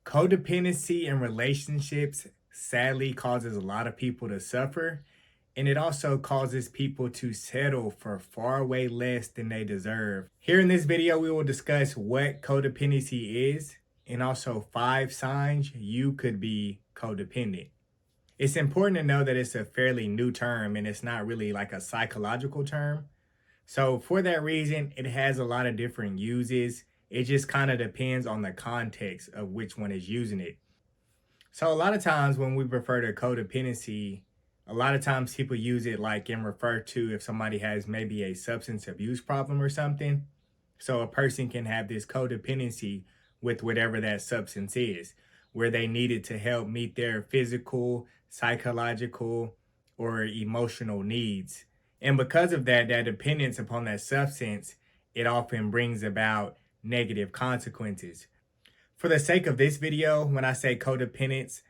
Codependency in relationships sadly causes a lot of people to suffer, and it also causes people to settle for far way less than they deserve. Here in this video, we will discuss what codependency is and also 5 signs you could be codependent. It's important to know that it's a fairly new term and it's not really like a psychological term. So for that reason, it has a lot of different uses. It just kind of depends on the context of which one is using it. So a lot of times when we refer to codependency, a lot of times people use it like and refer to if somebody has maybe a substance abuse problem or something. So a person can have this codependency with whatever that substance is, where they need it to help meet their physical, psychological, or emotional needs. And because of that, that dependence upon that substance, it often brings about negative consequences. For the sake of this video, when I say codependence,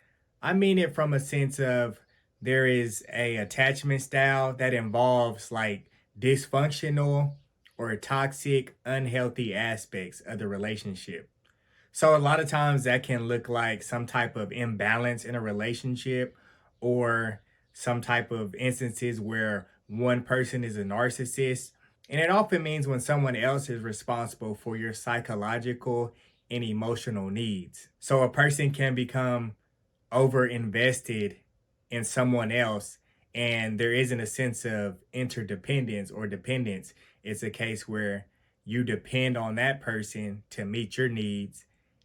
I mean it from a sense of there is a attachment style that involves like dysfunctional or toxic, unhealthy aspects of the relationship. So a lot of times that can look like some type of imbalance in a relationship or some type of instances where one person is a narcissist. And it often means when someone else is responsible for your psychological and emotional needs. So a person can become over invested in someone else and there isn't a sense of interdependence or dependence. It's a case where you depend on that person to meet your needs.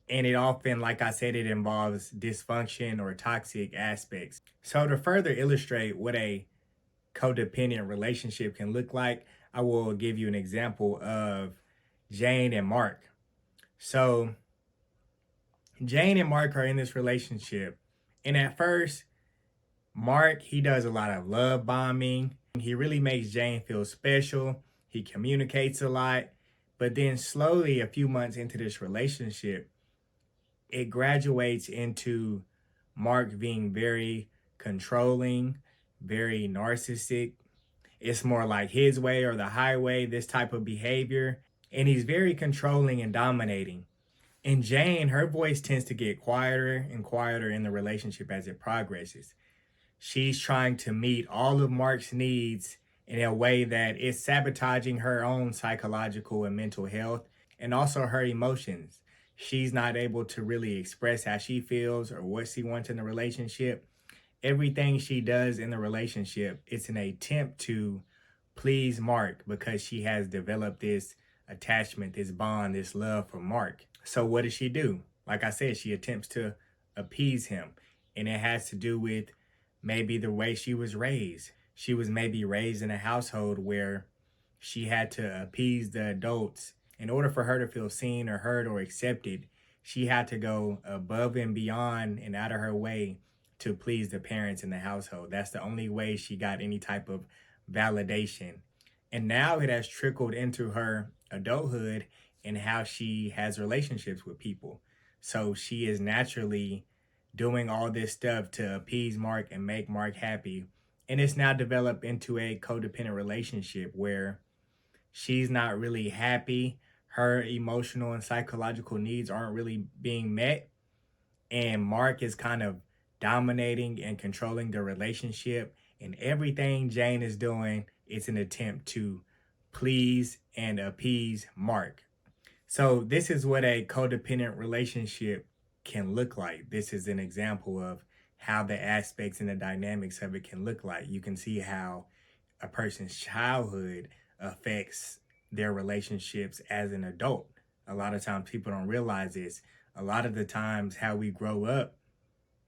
And it often, like I said, it involves dysfunction or toxic aspects. So to further illustrate what a codependent relationship can look like, I will give you an example of Jane and Mark. So Jane and Mark are in this relationship. And at first, Mark, he does a lot of love bombing. He really makes Jane feel special. He communicates a lot. But then slowly, a few months into this relationship, it graduates into Mark being very controlling, very narcissistic. It's more like his way or the highway, this type of behavior. And he's very controlling and dominating. And Jane, her voice tends to get quieter and quieter in the relationship as it progresses. She's trying to meet all of Mark's needs in a way that is sabotaging her own psychological and mental health and also her emotions. She's not able to really express how she feels or what she wants in the relationship. Everything she does in the relationship, it's an attempt to please Mark because she has developed this attachment, this bond, this love for Mark. So what does she do? Like I said, she attempts to appease him. And it has to do with maybe the way she was raised. She was maybe raised in a household where she had to appease the adults. In order for her to feel seen or heard or accepted, she had to go above and beyond and out of her way to please the parents in the household. That's the only way she got any type of validation. And now it has trickled into her adulthood and how she has relationships with people. So she is naturally doing all this stuff to appease Mark and make Mark happy. And it's now developed into a codependent relationship where she's not really happy. Her emotional and psychological needs aren't really being met. And Mark is kind of dominating and controlling the relationship. And everything Jane is doing is an attempt to please and appease Mark. So this is what a codependent relationship can look like. This is an example of how the aspects and the dynamics of it can look like. You can see how a person's childhood affects their relationships as an adult. A lot of times people don't realize this. A lot of the times how we grow up,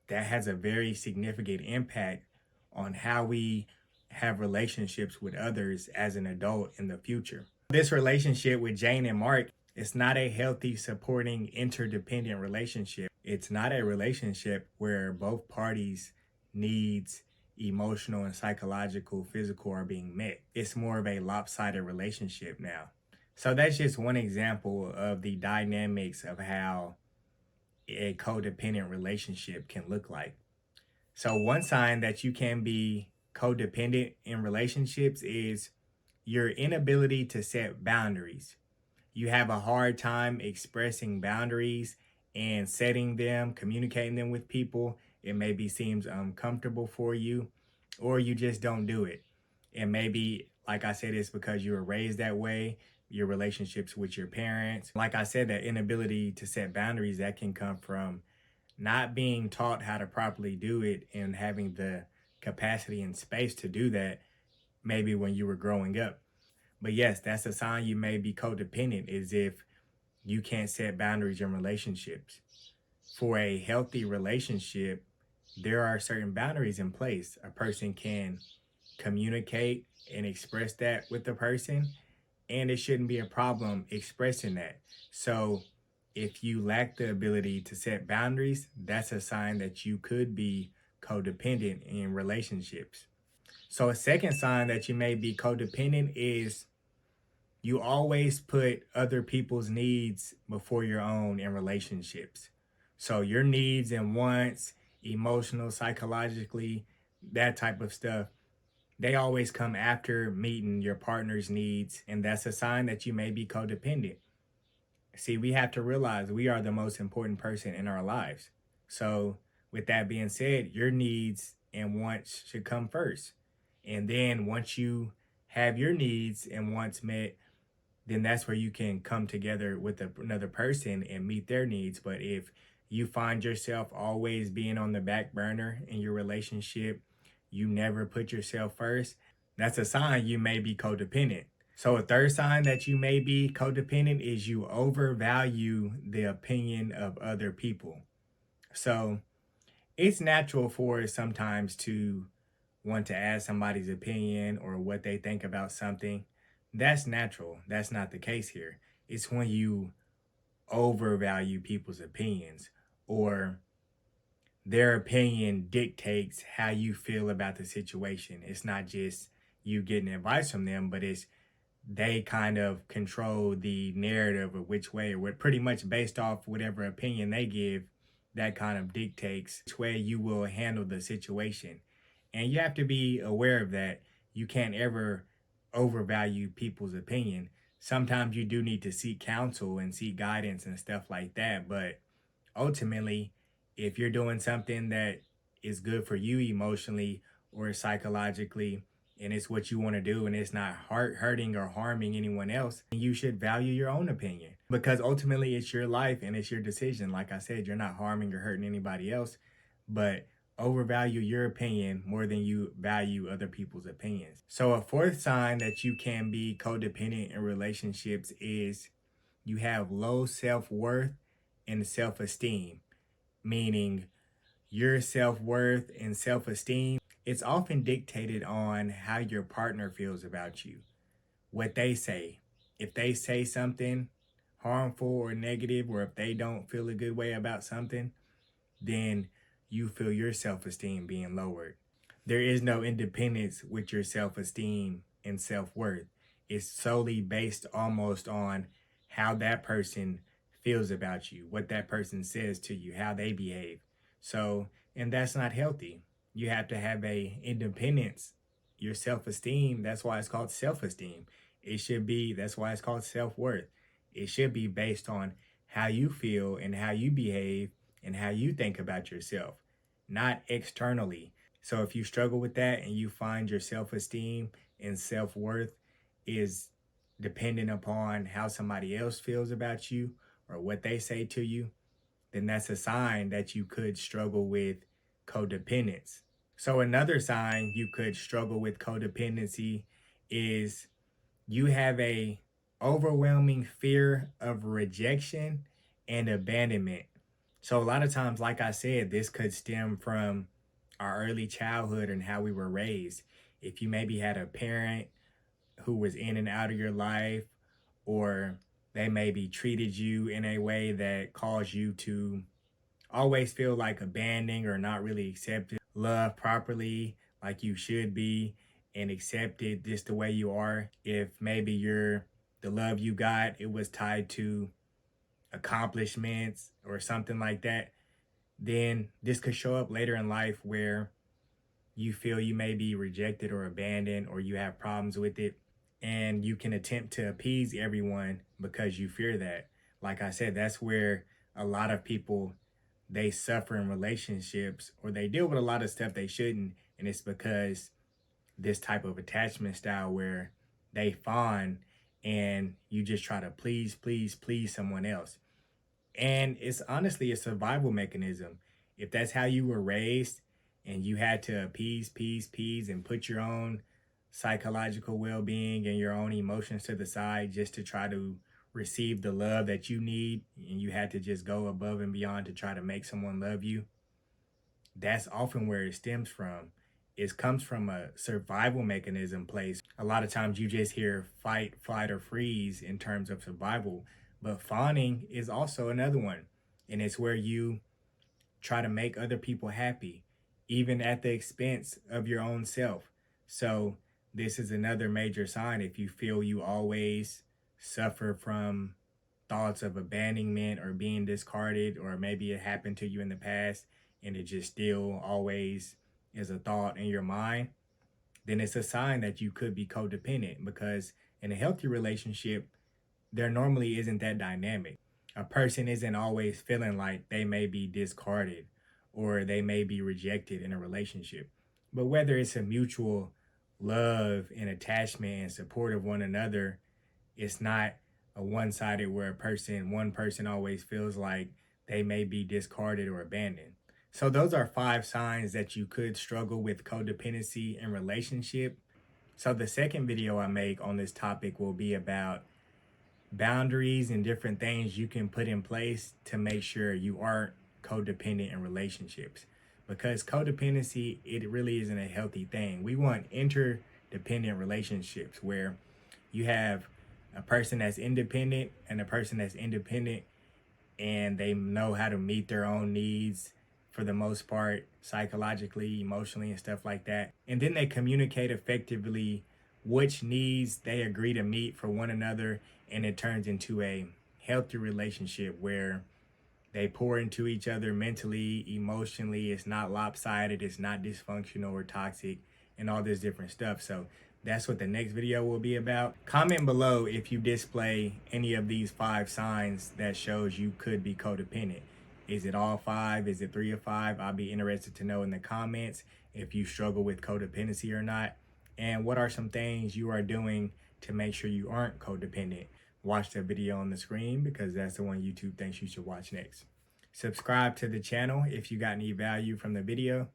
that has a very significant impact on how we have relationships with others as an adult in the future. This relationship with Jane and Mark, it's not a healthy, supporting, interdependent relationship. It's not a relationship where both parties' needs, emotional and psychological, physical, are being met. It's more of a lopsided relationship now. So that's just one example of the dynamics of how a codependent relationship can look like. So one sign that you can be codependent in relationships is your inability to set boundaries. You have a hard time expressing boundaries and setting them, communicating them with people, it maybe seems uncomfortable for you, or you just don't do it. And maybe, like I said, it's because you were raised that way, your relationships with your parents. Like I said, that inability to set boundaries, that can come from not being taught how to properly do it and having the capacity and space to do that maybe when you were growing up. But yes, that's a sign you may be codependent, is if you can't set boundaries in relationships. For a healthy relationship, there are certain boundaries in place. A person can communicate and express that with the person, and it shouldn't be a problem expressing that. So, if you lack the ability to set boundaries, that's a sign that you could be codependent in relationships. So, a second sign that you may be codependent is you always put other people's needs before your own in relationships. So your needs and wants, emotional, psychologically, that type of stuff, they always come after meeting your partner's needs. And that's a sign that you may be codependent. See, we have to realize we are the most important person in our lives. So, with that being said, your needs and wants should come first. And then once you have your needs and wants met, then that's where you can come together with another person and meet their needs. But if you find yourself always being on the back burner in your relationship, you never put yourself first, that's a sign you may be codependent. So, a third sign that you may be codependent is you overvalue the opinion of other people. So, it's natural for us sometimes to want to ask somebody's opinion or what they think about something. That's natural. That's not the case here. It's when you overvalue people's opinions, or their opinion dictates how you feel about the situation. It's not just you getting advice from them, but it's they kind of control the narrative of which way, or pretty much based off whatever opinion they give, that kind of dictates which way you will handle the situation. And you have to be aware of that. You can't ever overvalue people's opinion. Sometimes you do need to seek counsel and seek guidance and stuff like that. But ultimately, if you're doing something that is good for you emotionally or psychologically, and it's what you want to do, and it's not hurting or harming anyone else, you should value your own opinion, because ultimately it's your life and it's your decision. Like I said, you're not harming or hurting anybody else, but overvalue your opinion more than you value other people's opinions. So, a fourth sign that you can be codependent in relationships is you have low self worth and self esteem, meaning your self worth and self esteem, it's often dictated on how your partner feels about you, what they say. If they say something harmful or negative, or if they don't feel a good way about something, then you feel your self esteem being lowered. There is no independence with your self esteem and self worth. It's solely based almost on how that person feels about you, what that person says to you, how they behave. So, and that's not healthy. You have to have a independence, your self esteem. That's why it's called self esteem. It should be, that's why it's called self worth. It should be based on how you feel and how you behave and how you think about yourself, not externally. So if you struggle with that and you find your self esteem and self worth is dependent upon how somebody else feels about you or what they say to you, then that's a sign that you could struggle with codependence. So another sign you could struggle with codependency is you have a overwhelming fear of rejection and abandonment. So a lot of times, like I said, this could stem from our early childhood and how we were raised. If you maybe had a parent who was in and out of your life, or they maybe treated you in a way that caused you to always feel like abandoned or not really accepted, loved properly like you should be, and accepted just the way you are. If maybe the love you got, it was tied to accomplishments or something like that, then this could show up later in life where you feel you may be rejected or abandoned, or you have problems with it, and you can attempt to appease everyone because you fear that. Like I said, that's where a lot of people, they suffer in relationships or they deal with a lot of stuff they shouldn't. And it's because this type of attachment style where they fawn and you just try to please someone else. And it's honestly a survival mechanism. If that's how you were raised and you had to appease, and put your own psychological well being and your own emotions to the side just to try to receive the love that you need, and you had to just go above and beyond to try to make someone love you, that's often where it stems from. It comes from a survival mechanism place. A lot of times you just hear fight, flight, or freeze in terms of survival, but fawning is also another one. And it's where you try to make other people happy, even at the expense of your own self. So, this is another major sign if you feel you always suffer from thoughts of abandonment or being discarded, or maybe it happened to you in the past and it just still always is a thought in your mind, then it's a sign that you could be codependent, because in a healthy relationship, there normally isn't that dynamic. A person isn't always feeling like they may be discarded or they may be rejected in a relationship. But whether it's a mutual love and attachment and support of one another, it's not a one-sided where one person always feels like they may be discarded or abandoned. So those are 5 signs that you could struggle with codependency in relationship. So the second video I make on this topic will be about boundaries and different things you can put in place to make sure you aren't codependent in relationships. Because codependency, it really isn't a healthy thing. We want interdependent relationships where you have a person that's independent and a person that's independent, and they know how to meet their own needs for the most part, psychologically, emotionally, and stuff like that. And then they communicate effectively which needs they agree to meet for one another, and it turns into a healthy relationship where they pour into each other mentally, emotionally. It's not lopsided, it's not dysfunctional or toxic, and all this different stuff. So that's what the next video will be about. Comment below if you display any of these 5 signs that shows you could be codependent. Is it all 5? Is it 3 of 5? I'll be interested to know in the comments if you struggle with codependency or not. And what are some things you are doing to make sure you aren't codependent? Watch the video on the screen, because that's the one YouTube thinks you should watch next. Subscribe to the channel if you got any value from the video.